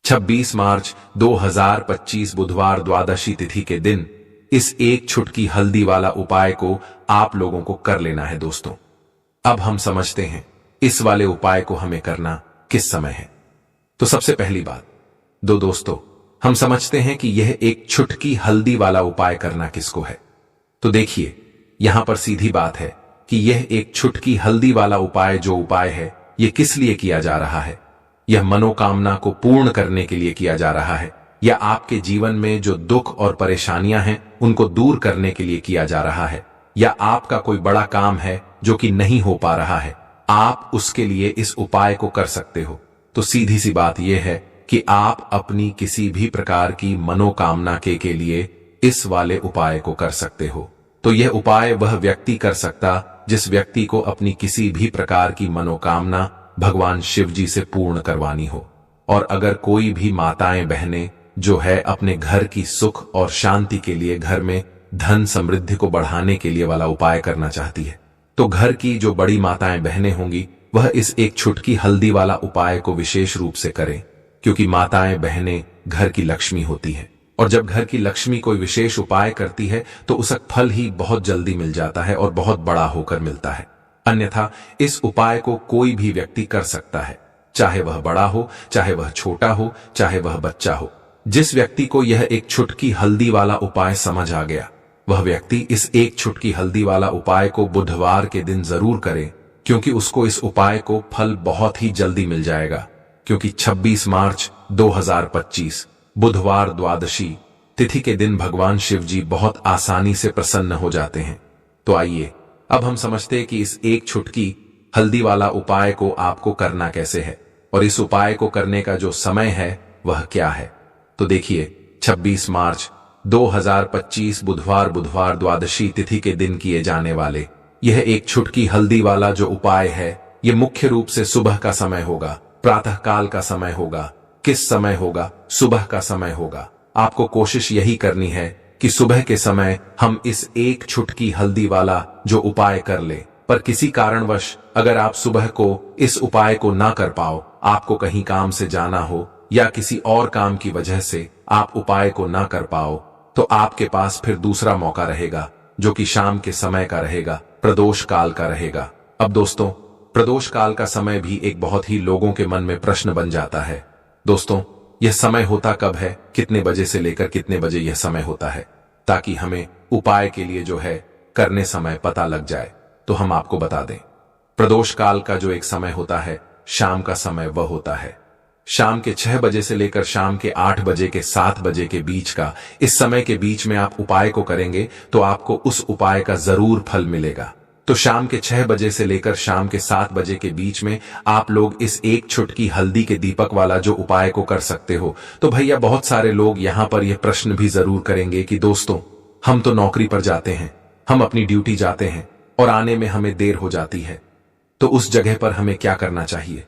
26 मार्च 2025 बुधवार द्वादशी तिथि के दिन इस एक छुटकी हल्दी वाला उपाय को आप लोगों को कर लेना है दोस्तों। अब हम समझते हैं इस वाले उपाय को हमें करना किस समय है। तो सबसे पहली बात दोस्तों, हम समझते हैं कि यह एक छुटकी हल्दी वाला उपाय करना किसको है। तो देखिए, यहां पर सीधी बात है कि यह एक छुटकी हल्दी वाला उपाय जो उपाय है यह किस लिए किया जा रहा है। यह मनोकामना को पूर्ण करने के लिए किया जा रहा है, या आपके जीवन में जो दुख और परेशानियां हैं उनको दूर करने के लिए किया जा रहा है, या आपका कोई बड़ा काम है जो कि नहीं हो पा रहा है, आप उसके लिए इस उपाय को कर सकते हो। तो सीधी सी बात यह है कि आप अपनी किसी भी प्रकार की मनोकामना के लिए इस वाले उपाय को कर सकते हो। तो यह उपाय वह व्यक्ति कर सकता जिस व्यक्ति को अपनी किसी भी प्रकार की मनोकामना भगवान शिव जी से पूर्ण करवानी हो। और अगर कोई भी माताएं बहनें जो है अपने घर की सुख और शांति के लिए, घर में धन समृद्धि को बढ़ाने के लिए वाला उपाय करना चाहती है, तो घर की जो बड़ी माताएं बहनें होंगी वह इस एक छुटकी हल्दी वाला उपाय को विशेष रूप से करें, क्योंकि माताएं बहनें घर की लक्ष्मी होती हैं। और जब घर की लक्ष्मी कोई विशेष उपाय करती है तो उसका फल ही बहुत जल्दी मिल जाता है और बहुत बड़ा होकर मिलता है। अन्यथा इस उपाय को कोई भी व्यक्ति कर सकता है, चाहे वह बड़ा हो, चाहे वह छोटा हो, चाहे वह बच्चा हो। जिस व्यक्ति को यह एक छुटकी हल्दी वाला उपाय समझ आ गया, वह व्यक्ति इस एक छुटकी हल्दी वाला उपाय को बुधवार के दिन जरूर करे, क्योंकि उसको इस उपाय को फल बहुत ही जल्दी मिल जाएगा। क्योंकि 26 मार्च 2025 बुधवार द्वादशी तिथि के दिन भगवान शिव जी बहुत आसानी से प्रसन्न हो जाते हैं। तो आइए अब हम समझते हैं कि इस एक छुटकी हल्दी वाला उपाय को आपको करना कैसे है, और इस उपाय को करने का जो समय है वह क्या है। तो देखिए, 26 मार्च 2025 बुधवार द्वादशी तिथि के दिन किए जाने वाले यह एक छुटकी हल्दी वाला जो उपाय है, यह मुख्य रूप से सुबह का समय होगा, प्रातः काल का समय होगा। किस समय होगा? सुबह का समय होगा। आपको कोशिश यही करनी है कि सुबह के समय हम इस एक छुटकी हल्दी वाला जो उपाय कर ले। पर किसी कारणवश अगर आप सुबह को इस उपाय को ना कर पाओ, आपको कहीं काम से जाना हो या किसी और काम की वजह से आप उपाय को ना कर पाओ, तो आपके पास फिर दूसरा मौका रहेगा जो कि शाम के समय का रहेगा, प्रदोष काल का रहेगा। अब दोस्तों, प्रदोष काल का समय भी एक बहुत ही लोगों के मन में प्रश्न बन जाता है। दोस्तों, यह समय होता कब है, कितने बजे से लेकर कितने बजे यह समय होता है, ताकि हमें उपाय के लिए जो है करने समय पता लग जाए। तो हम आपको बता दें, प्रदोष काल का जो एक समय होता है, शाम का समय वह होता है शाम के 6 बजे से लेकर शाम के 8 बजे के 7 बजे के बीच का। इस समय के बीच में आप उपाय को करेंगे तो आपको उस उपाय का जरूर फल मिलेगा। तो शाम के 6 बजे से लेकर शाम के 7 बजे के बीच में आप लोग इस एक छुटकी हल्दी के दीपक वाला जो उपाय को कर सकते हो। तो भैया, बहुत सारे लोग यहां पर यह प्रश्न भी जरूर करेंगे कि दोस्तों, हम तो नौकरी पर जाते हैं, हम अपनी ड्यूटी जाते हैं और आने में हमें देर हो जाती है, तो उस जगह पर हमें क्या करना चाहिए।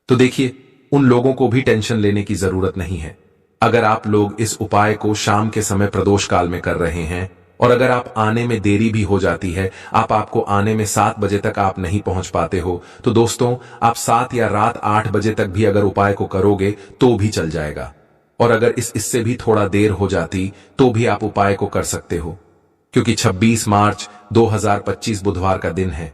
तो देखिए, उन लोगों को भी टेंशन लेने की जरूरत नहीं है। अगर आप लोग इस उपाय को शाम के समय प्रदोष काल में कर रहे हैं और अगर आप आने में देरी भी हो जाती है, आपको आने में 7 बजे तक आप नहीं पहुंच पाते हो, तो दोस्तों आप 7 या रात 8 बजे तक भी अगर उपाय को करोगे तो भी चल जाएगा। और अगर इससे भी थोड़ा देर हो जाती तो भी आप उपाय को कर सकते हो, क्योंकि 26 मार्च 2025 बुधवार का दिन है।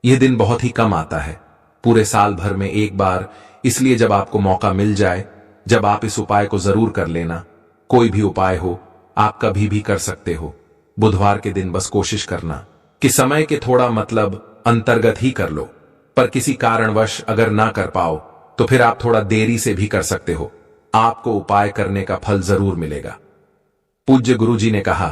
यह दिन बहुत ही कम आता है, पूरे साल भर में एक बार। इसलिए जब आपको मौका मिल जाए, जब आप इस उपाय को जरूर कर लेना। कोई भी उपाय हो, आप कभी भी कर सकते हो। बुधवार के दिन बस कोशिश करना कि समय के थोड़ा मतलब अंतर्गत ही कर लो। पर किसी कारणवश अगर ना कर पाओ तो फिर आप थोड़ा देरी से भी कर सकते हो, आपको उपाय करने का फल जरूर मिलेगा। पूज्य गुरुजी ने कहा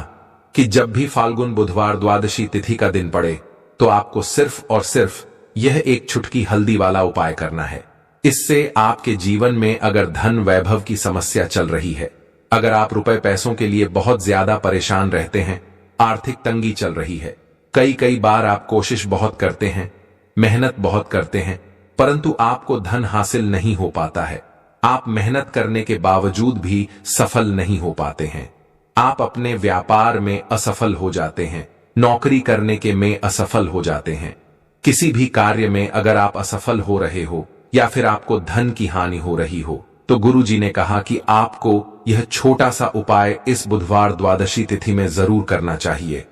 कि जब भी फाल्गुन बुधवार द्वादशी तिथि का दिन पड़े तो आपको सिर्फ और सिर्फ यह एक छुटकी हल्दी वाला उपाय करना है। इससे आपके जीवन में अगर धन वैभव की समस्या चल रही है, अगर आप रुपए पैसों के लिए बहुत ज्यादा परेशान रहते हैं, आर्थिक तंगी चल रही है, कई बार आप कोशिश बहुत करते हैं, मेहनत बहुत करते हैं, परंतु आपको धन हासिल नहीं हो पाता है, आप मेहनत करने के बावजूद भी सफल नहीं हो पाते हैं, आप अपने व्यापार में असफल हो जाते हैं, नौकरी करने के में असफल हो जाते हैं, किसी भी कार्य में अगर आप असफल हो रहे हो या फिर आपको धन की हानि हो रही हो, तो गुरुजी ने कहा कि आपको यह छोटा सा उपाय इस बुधवार द्वादशी तिथि में जरूर करना चाहिए।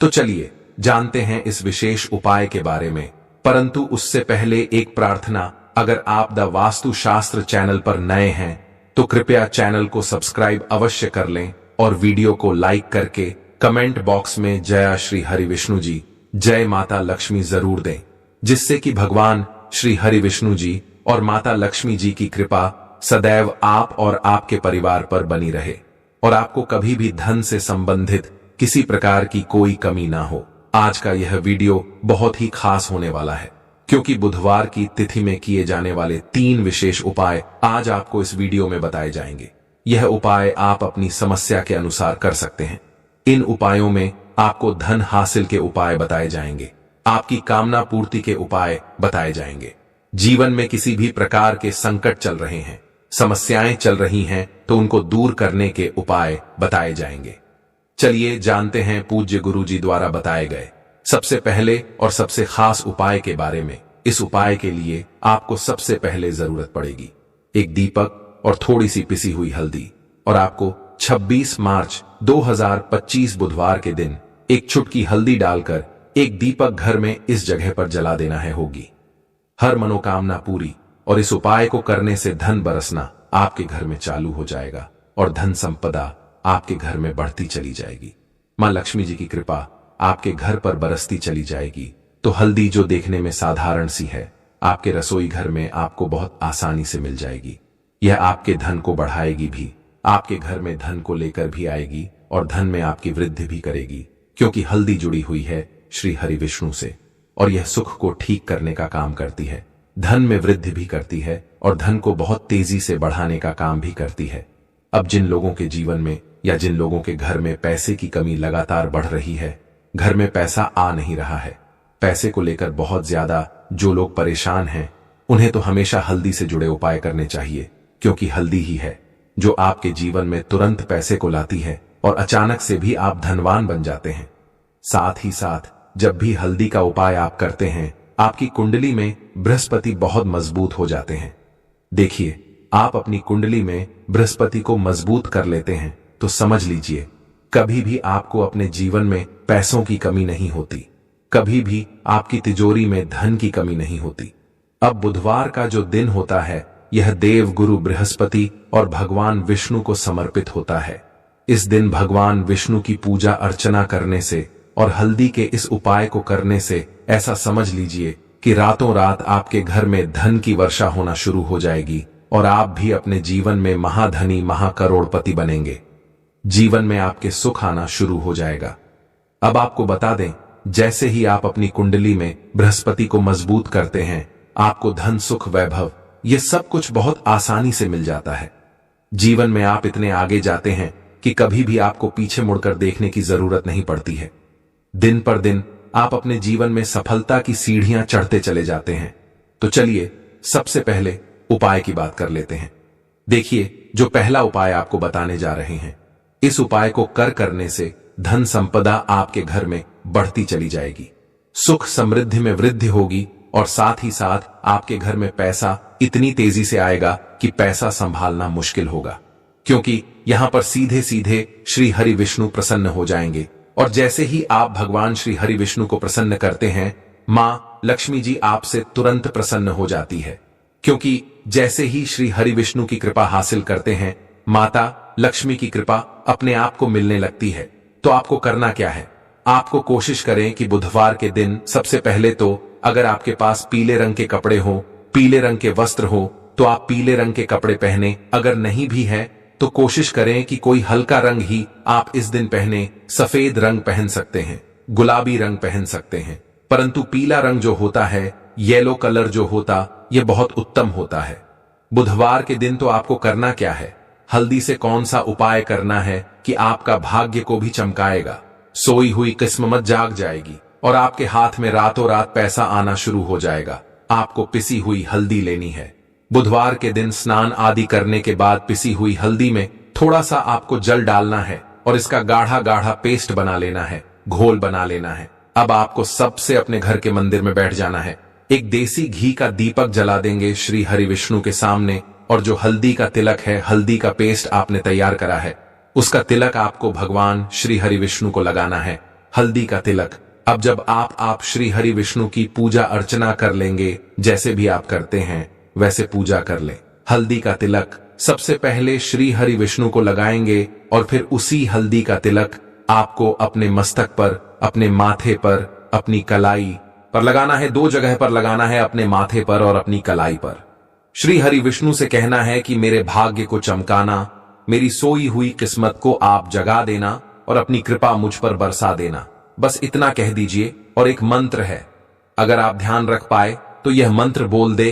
तो चलिए जानते हैं इस विशेष उपाय के बारे में, परंतु उससे पहले एक प्रार्थना। अगर आप द वास्तु शास्त्र चैनल पर नए हैं तो कृपया चैनल को सब्सक्राइब अवश्य कर लें और वीडियो को लाइक करके कमेंट बॉक्स में जय श्री हरि विष्णु जी, जय माता लक्ष्मी जरूर दें, जिससे कि भगवान श्री हरि विष्णु जी और माता लक्ष्मी जी की कृपा सदैव आप और आपके परिवार पर बनी रहे और आपको कभी भी धन से संबंधित किसी प्रकार की कोई कमी ना हो। आज का यह वीडियो बहुत ही खास होने वाला है, क्योंकि बुधवार की तिथि में किए जाने वाले 3 विशेष उपाय आज आपको इस वीडियो में बताए जाएंगे। यह उपाय आप अपनी समस्या के अनुसार कर सकते हैं। इन उपायों में आपको धन हासिल के उपाय बताए जाएंगे, आपकी कामना पूर्ति के उपाय बताए जाएंगे। जीवन में किसी भी प्रकार के संकट चल रहे हैं, समस्याएं चल रही हैं, तो उनको दूर करने के उपाय बताए जाएंगे। चलिए जानते हैं पूज्य गुरुजी द्वारा बताए गए सबसे पहले और सबसे खास उपाय के बारे में। इस उपाय के लिए आपको सबसे पहले जरूरत पड़ेगी एक दीपक और थोड़ी सी पिसी हुई हल्दी, और आपको 26 मार्च 2025 बुधवार के दिन एक चुटकी हल्दी डालकर एक दीपक घर में इस जगह पर जला देना है। होगी हर मनोकामना पूरी, और इस उपाय को करने से धन बरसना आपके घर में चालू हो जाएगा और धन संपदा आपके घर में बढ़ती चली जाएगी। मां लक्ष्मी जी की कृपा आपके घर पर बरसती चली जाएगी। तो हल्दी जो देखने में साधारण सी है, आपके रसोई घर में आपको बहुत आसानी से मिल जाएगी। यह आपके धन को बढ़ाएगी भी, आपके घर में धन को लेकर भी आएगी और धन में आपकी वृद्धि भी करेगी, क्योंकि हल्दी जुड़ी हुई है श्री हरि विष्णु से और यह सुख को ठीक करने का काम करती है, धन में वृद्धि भी करती है और धन को बहुत तेजी से बढ़ाने का काम भी करती है। अब जिन लोगों के जीवन में या जिन लोगों के घर में पैसे की कमी लगातार बढ़ रही है, घर में पैसा आ नहीं रहा है, पैसे को लेकर बहुत ज्यादा जो लोग परेशान हैं, उन्हें तो हमेशा हल्दी से जुड़े उपाय करने चाहिए, क्योंकि हल्दी ही है जो आपके जीवन में तुरंत पैसे को लाती है और अचानक से भी आप धनवान बन जाते हैं। साथ ही साथ जब भी हल्दी का उपाय आप करते हैं, आपकी कुंडली में बृहस्पति बहुत मजबूत हो जाते हैं। देखिए, आप अपनी कुंडली में बृहस्पति को मजबूत कर लेते हैं तो समझ लीजिए कभी भी आपको अपने जीवन में पैसों की कमी नहीं होती, कभी भी आपकी तिजोरी में धन की कमी नहीं होती। अब बुधवार का जो दिन होता है, यह देव गुरु बृहस्पति और भगवान विष्णु को समर्पित होता है। इस दिन भगवान विष्णु की पूजा अर्चना करने से और हल्दी के इस उपाय को करने से ऐसा समझ लीजिए कि रातों रात आपके घर में धन की वर्षा होना शुरू हो जाएगी और आप भी अपने जीवन में महाधनी महाकरोड़पति बनेंगे। जीवन में आपके सुख आना शुरू हो जाएगा। अब आपको बता दें, जैसे ही आप अपनी कुंडली में बृहस्पति को मजबूत करते हैं, आपको धन सुख वैभव ये सब कुछ बहुत आसानी से मिल जाता है। जीवन में आप इतने आगे जाते हैं कि कभी भी आपको पीछे मुड़कर देखने की जरूरत नहीं पड़ती है। दिन पर दिन आप अपने जीवन में सफलता की सीढ़ियां चढ़ते चले जाते हैं। तो चलिए सबसे पहले उपाय की बात कर लेते हैं। देखिए, जो पहला उपाय आपको बताने जा रहे हैं, इस उपाय को करने से धन संपदा आपके घर में बढ़ती चली जाएगी, सुख समृद्धि में वृद्धि होगी और साथ ही साथ आपके घर में पैसा इतनी तेजी से आएगा कि पैसा संभालना मुश्किल होगा, क्योंकि यहां पर सीधे सीधे श्री हरि विष्णु प्रसन्न हो जाएंगे। और जैसे ही आप भगवान श्री हरि विष्णु को प्रसन्न करते हैं, मां लक्ष्मी जी आपसे तुरंत प्रसन्न हो जाती है, क्योंकि जैसे ही श्री हरि विष्णु की कृपा हासिल करते हैं, माता लक्ष्मी की कृपा अपने आप को मिलने लगती है। तो आपको करना क्या है? आपको कोशिश करें कि बुधवार के दिन सबसे पहले तो अगर आपके पास पीले रंग के कपड़े हो, पीले रंग के वस्त्र हो, तो आप पीले रंग के कपड़े पहने। अगर नहीं भी है तो कोशिश करें कि कोई हल्का रंग ही आप इस दिन पहने। सफेद रंग पहन सकते हैं, गुलाबी रंग पहन सकते हैं, परंतु पीला रंग जो होता है, येलो कलर जो होता, यह बहुत उत्तम होता है। बुधवार के दिन तो आपको करना क्या है? हल्दी से कौन सा उपाय करना है कि आपका भाग्य को भी चमकाएगा, सोई हुई किस्मत जाग जाएगी और आपके हाथ में रातों रात पैसा आना शुरू हो जाएगा। आपको पिसी हुई हल्दी लेनी है। बुधवार के दिन स्नान आदि करने के बाद पिसी हुई हल्दी में थोड़ा सा आपको जल डालना है और इसका गाढ़ा गाढ़ा पेस्ट बना लेना है, घोल बना लेना है। अब आपको सबसे अपने घर के मंदिर में बैठ जाना है, एक देसी घी का दीपक जला देंगे श्री हरि विष्णु के सामने और जो हल्दी का तिलक है, हल्दी का पेस्ट आपने तैयार करा है, उसका तिलक आपको भगवान श्री हरि विष्णु को लगाना है। हल्दी का तिलक। अब जब आप श्री हरि विष्णु की पूजा अर्चना कर लेंगे, जैसे भी आप करते हैं वैसे पूजा कर लें। हल्दी का तिलक सबसे पहले श्री हरि विष्णु को लगाएंगे और फिर उसी हल्दी का तिलक आपको अपने मस्तक पर, अपने माथे पर, अपनी कलाई पर लगाना है। 2 जगह पर लगाना है, अपने माथे पर और अपनी कलाई पर। श्री हरि विष्णु से कहना है कि मेरे भाग्य को चमकाना, मेरी सोई हुई किस्मत को आप जगा देना और अपनी कृपा मुझ पर बरसा देना। बस इतना कह दीजिए। और एक मंत्र है, अगर आप ध्यान रख पाए तो यह मंत्र बोल दे,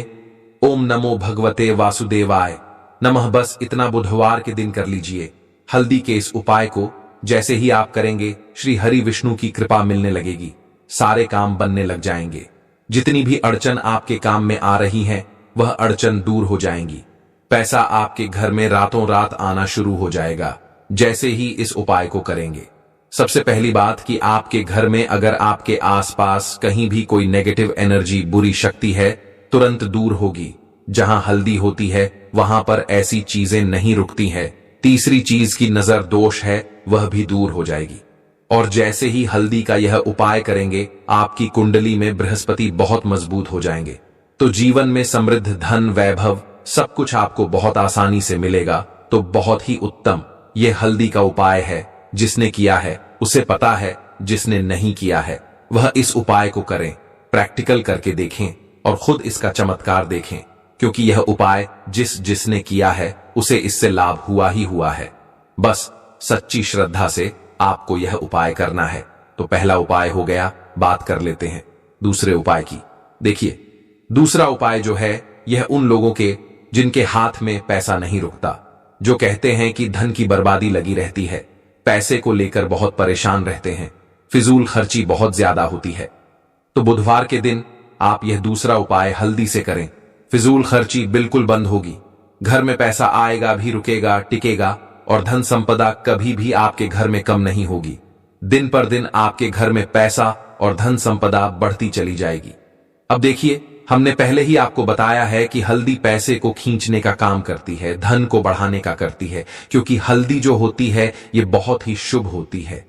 ओम नमो भगवते वासुदेवाय नमः। बस इतना बुधवार के दिन कर लीजिए। हल्दी के इस उपाय को जैसे ही आप करेंगे, श्री हरि विष्णु की कृपा मिलने लगेगी, सारे काम बनने लग जाएंगे। जितनी भी अड़चन आपके काम में आ रही हैं, वह अड़चन दूर हो जाएंगी। पैसा आपके घर में रातों रात आना शुरू हो जाएगा, जैसे ही इस उपाय को करेंगे। सबसे पहली बात कि आपके घर में अगर आपके आसपास कहीं भी कोई नेगेटिव एनर्जी, बुरी शक्ति है, तुरंत दूर होगी। जहां हल्दी होती है वहां पर ऐसी चीजें नहीं रुकती हैं। तीसरी चीज की नजर दोष है, वह भी दूर हो जाएगी। और जैसे ही हल्दी का यह उपाय करेंगे, आपकी कुंडली में बृहस्पति बहुत मजबूत हो जाएंगे। तो जीवन में समृद्ध, धन, वैभव सब कुछ आपको बहुत आसानी से मिलेगा। तो बहुत ही उत्तम यह हल्दी का उपाय है। जिसने किया है उसे पता है, जिसने नहीं किया है वह इस उपाय को करें, प्रैक्टिकल करके देखें और खुद इसका चमत्कार देखें। क्योंकि यह उपाय जिसने किया है उसे इससे लाभ हुआ ही हुआ है। बस सच्ची श्रद्धा से आपको यह उपाय करना है। तो पहला उपाय हो गया। बात कर लेते हैं दूसरे उपाय की। देखिए, दूसरा उपाय जो है यह उन लोगों के जिनके हाथ में पैसा नहीं रुकता, जो कहते हैं कि धन की बर्बादी लगी रहती है, पैसे को लेकर बहुत परेशान रहते हैं, फिजूल खर्ची बहुत ज्यादा होती है। तो बुधवार के दिन आप यह दूसरा उपाय हल्दी से करें। फिजूल खर्ची बिल्कुल बंद होगी, घर में पैसा आएगा भी, रुकेगा, टिकेगा और धन संपदा कभी भी आपके घर में कम नहीं होगी। दिन पर दिन आपके घर में पैसा और धन संपदा बढ़ती चली जाएगी। अब देखिए, हमने पहले ही आपको बताया है कि हल्दी पैसे को खींचने का काम करती है, धन को बढ़ाने का करती है, क्योंकि हल्दी जो होती है ये बहुत ही शुभ होती है।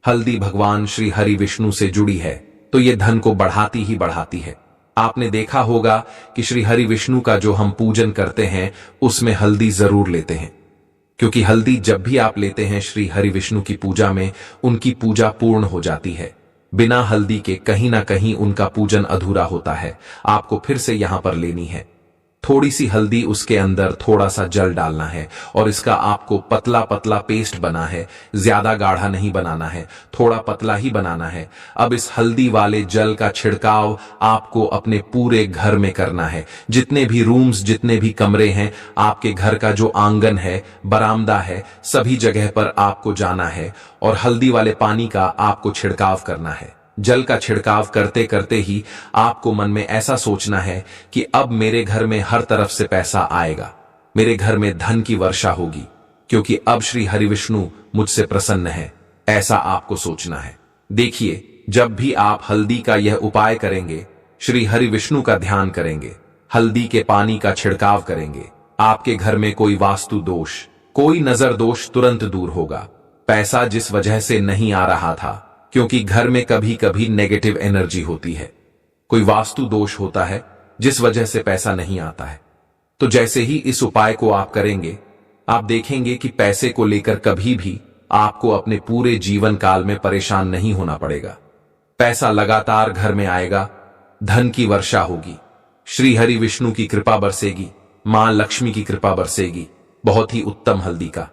हल्दी भगवान श्री हरि विष्णु से जुड़ी है, तो ये धन को बढ़ाती ही बढ़ाती है। आपने देखा होगा कि श्री हरि विष्णु का जो हम पूजन करते हैं उसमें हल्दी जरूर लेते हैं, क्योंकि हल्दी जब भी आप लेते हैं श्री हरि विष्णु की पूजा में, उनकी पूजा पूर्ण हो जाती है। बिना हल्दी के कहीं ना कहीं उनका पूजन अधूरा होता है। आपको फिर से यहां पर लेनी है थोड़ी सी हल्दी, उसके अंदर थोड़ा सा जल डालना है और इसका आपको पतला पतला पेस्ट बना है। ज्यादा गाढ़ा नहीं बनाना है, थोड़ा पतला ही बनाना है। अब इस हल्दी वाले जल का छिड़काव आपको अपने पूरे घर में करना है। जितने भी रूम्स, जितने भी कमरे हैं, आपके घर का जो आंगन है, बरामदा है, सभी जगह पर आपको जाना है और हल्दी वाले पानी का आपको छिड़काव करना है। जल का छिड़काव करते करते ही आपको मन में ऐसा सोचना है कि अब मेरे घर में हर तरफ से पैसा आएगा, मेरे घर में धन की वर्षा होगी, क्योंकि अब श्री हरि विष्णु मुझसे प्रसन्न है। ऐसा आपको सोचना है। देखिए, जब भी आप हल्दी का यह उपाय करेंगे, श्री हरि विष्णु का ध्यान करेंगे, हल्दी के पानी का छिड़काव करेंगे, आपके घर में कोई वास्तु दोष, कोई नजर दोष तुरंत दूर होगा। पैसा जिस वजह से नहीं आ रहा था, क्योंकि घर में कभी कभी नेगेटिव एनर्जी होती है, कोई वास्तु दोष होता है जिस वजह से पैसा नहीं आता है। तो जैसे ही इस उपाय को आप करेंगे, आप देखेंगे कि पैसे को लेकर कभी भी आपको अपने पूरे जीवन काल में परेशान नहीं होना पड़ेगा। पैसा लगातार घर में आएगा, धन की वर्षा होगी, श्री हरि विष्णु की कृपा बरसेगी, मां लक्ष्मी की कृपा बरसेगी। बहुत ही उत्तम हल्दी का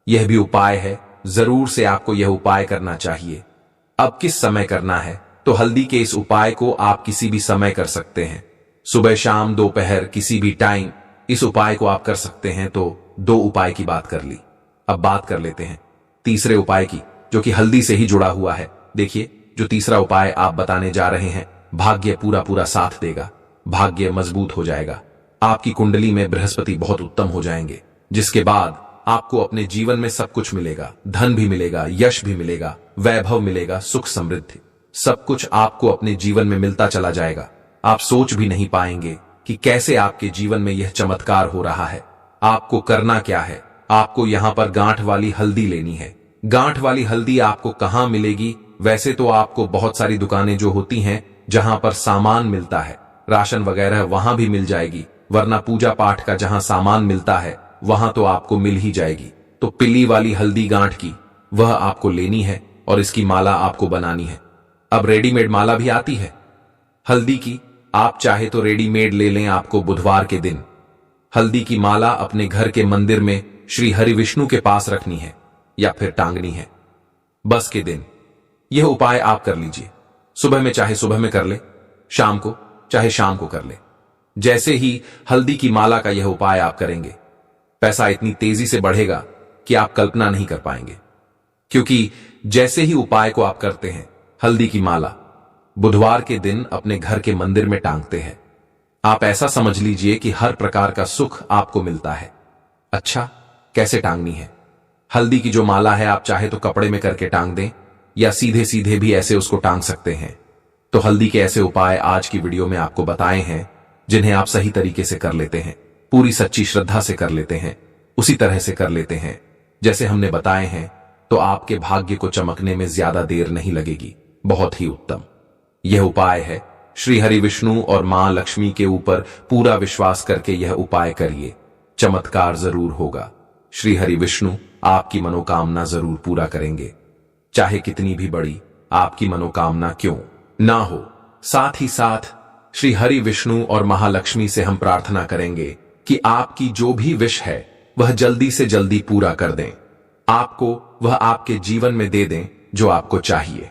यह भी उपाय है। जरूर से आपको यह उपाय करना चाहिए। अब किस समय करना है? तो हल्दी के इस उपाय को आप किसी भी समय कर सकते हैं, सुबह, शाम, दोपहर, किसी भी टाइम इस उपाय को आप कर सकते हैं। तो 2 उपाय की बात कर ली। अब बात कर लेते हैं तीसरे उपाय की, जो कि हल्दी से ही जुड़ा हुआ है। देखिए, जो तीसरा उपाय आप बताने जा रहे हैं, भाग्य पूरा पूरा साथ देगा, भाग्य मजबूत हो जाएगा, आपकी कुंडली में बृहस्पति बहुत उत्तम हो जाएंगे, जिसके बाद आपको अपने जीवन में सब कुछ मिलेगा। धन भी मिलेगा, यश भी मिलेगा, वैभव मिलेगा, सुख समृद्धि, सब कुछ आपको अपने जीवन में मिलता चला जाएगा। आप सोच भी नहीं पाएंगे कि कैसे आपके जीवन में यह चमत्कार हो रहा है। आपको करना क्या है, आपको यहां पर गांठ वाली हल्दी लेनी है। गांठ वाली हल्दी आपको कहां मिलेगी? वैसे तो आपको बहुत सारी दुकानें जो होती हैं जहां पर सामान मिलता है, राशन वगैरह, वहां भी मिल जाएगी, वरना पूजा पाठ का जहां सामान मिलता है वहां तो आपको मिल ही जाएगी। तो पीली वाली हल्दी गांठ की वह आपको लेनी है और इसकी माला आपको बनानी है। अब रेडीमेड माला भी आती है हल्दी की, आप चाहे तो रेडीमेड ले लें। आपको बुधवार के दिन हल्दी की माला अपने घर के मंदिर में श्री हरि विष्णु के पास रखनी है या फिर टांगनी है। बस के दिन यह उपाय आप कर लीजिए। सुबह में चाहे सुबह में कर ले, शाम को चाहे शाम को कर ले। जैसे ही हल्दी की माला का यह उपाय आप करेंगे, पैसा इतनी तेजी से बढ़ेगा कि आप कल्पना नहीं कर पाएंगे। क्योंकि जैसे ही उपाय को आप करते हैं, हल्दी की माला बुधवार के दिन अपने घर के मंदिर में टांगते हैं, आप ऐसा समझ लीजिए कि हर प्रकार का सुख आपको मिलता है। अच्छा, कैसे टांगनी है? हल्दी की जो माला है आप चाहे तो कपड़े में करके टांग दें या सीधे सीधे भी ऐसे उसको टांग सकते हैं। तो हल्दी के ऐसे उपाय आज की वीडियो में आपको बताए हैं जिन्हें आप सही तरीके से कर लेते हैं, पूरी सच्ची श्रद्धा से कर लेते हैं, उसी तरह से कर लेते हैं जैसे हमने बताए हैं, तो आपके भाग्य को चमकने में ज्यादा देर नहीं लगेगी। बहुत ही उत्तम यह उपाय है। श्री हरि विष्णु और मां लक्ष्मी के ऊपर पूरा विश्वास करके यह उपाय करिए, चमत्कार जरूर होगा। श्री हरि विष्णु आपकी मनोकामना जरूर पूरा करेंगे, चाहे कितनी भी बड़ी आपकी मनोकामना क्यों ना हो। साथ ही साथ श्री हरि विष्णु और महालक्ष्मी से हम प्रार्थना करेंगे कि आपकी जो भी विश है वह जल्दी से जल्दी पूरा कर दें, आपको वह आपके जीवन में दे दें जो आपको चाहिए।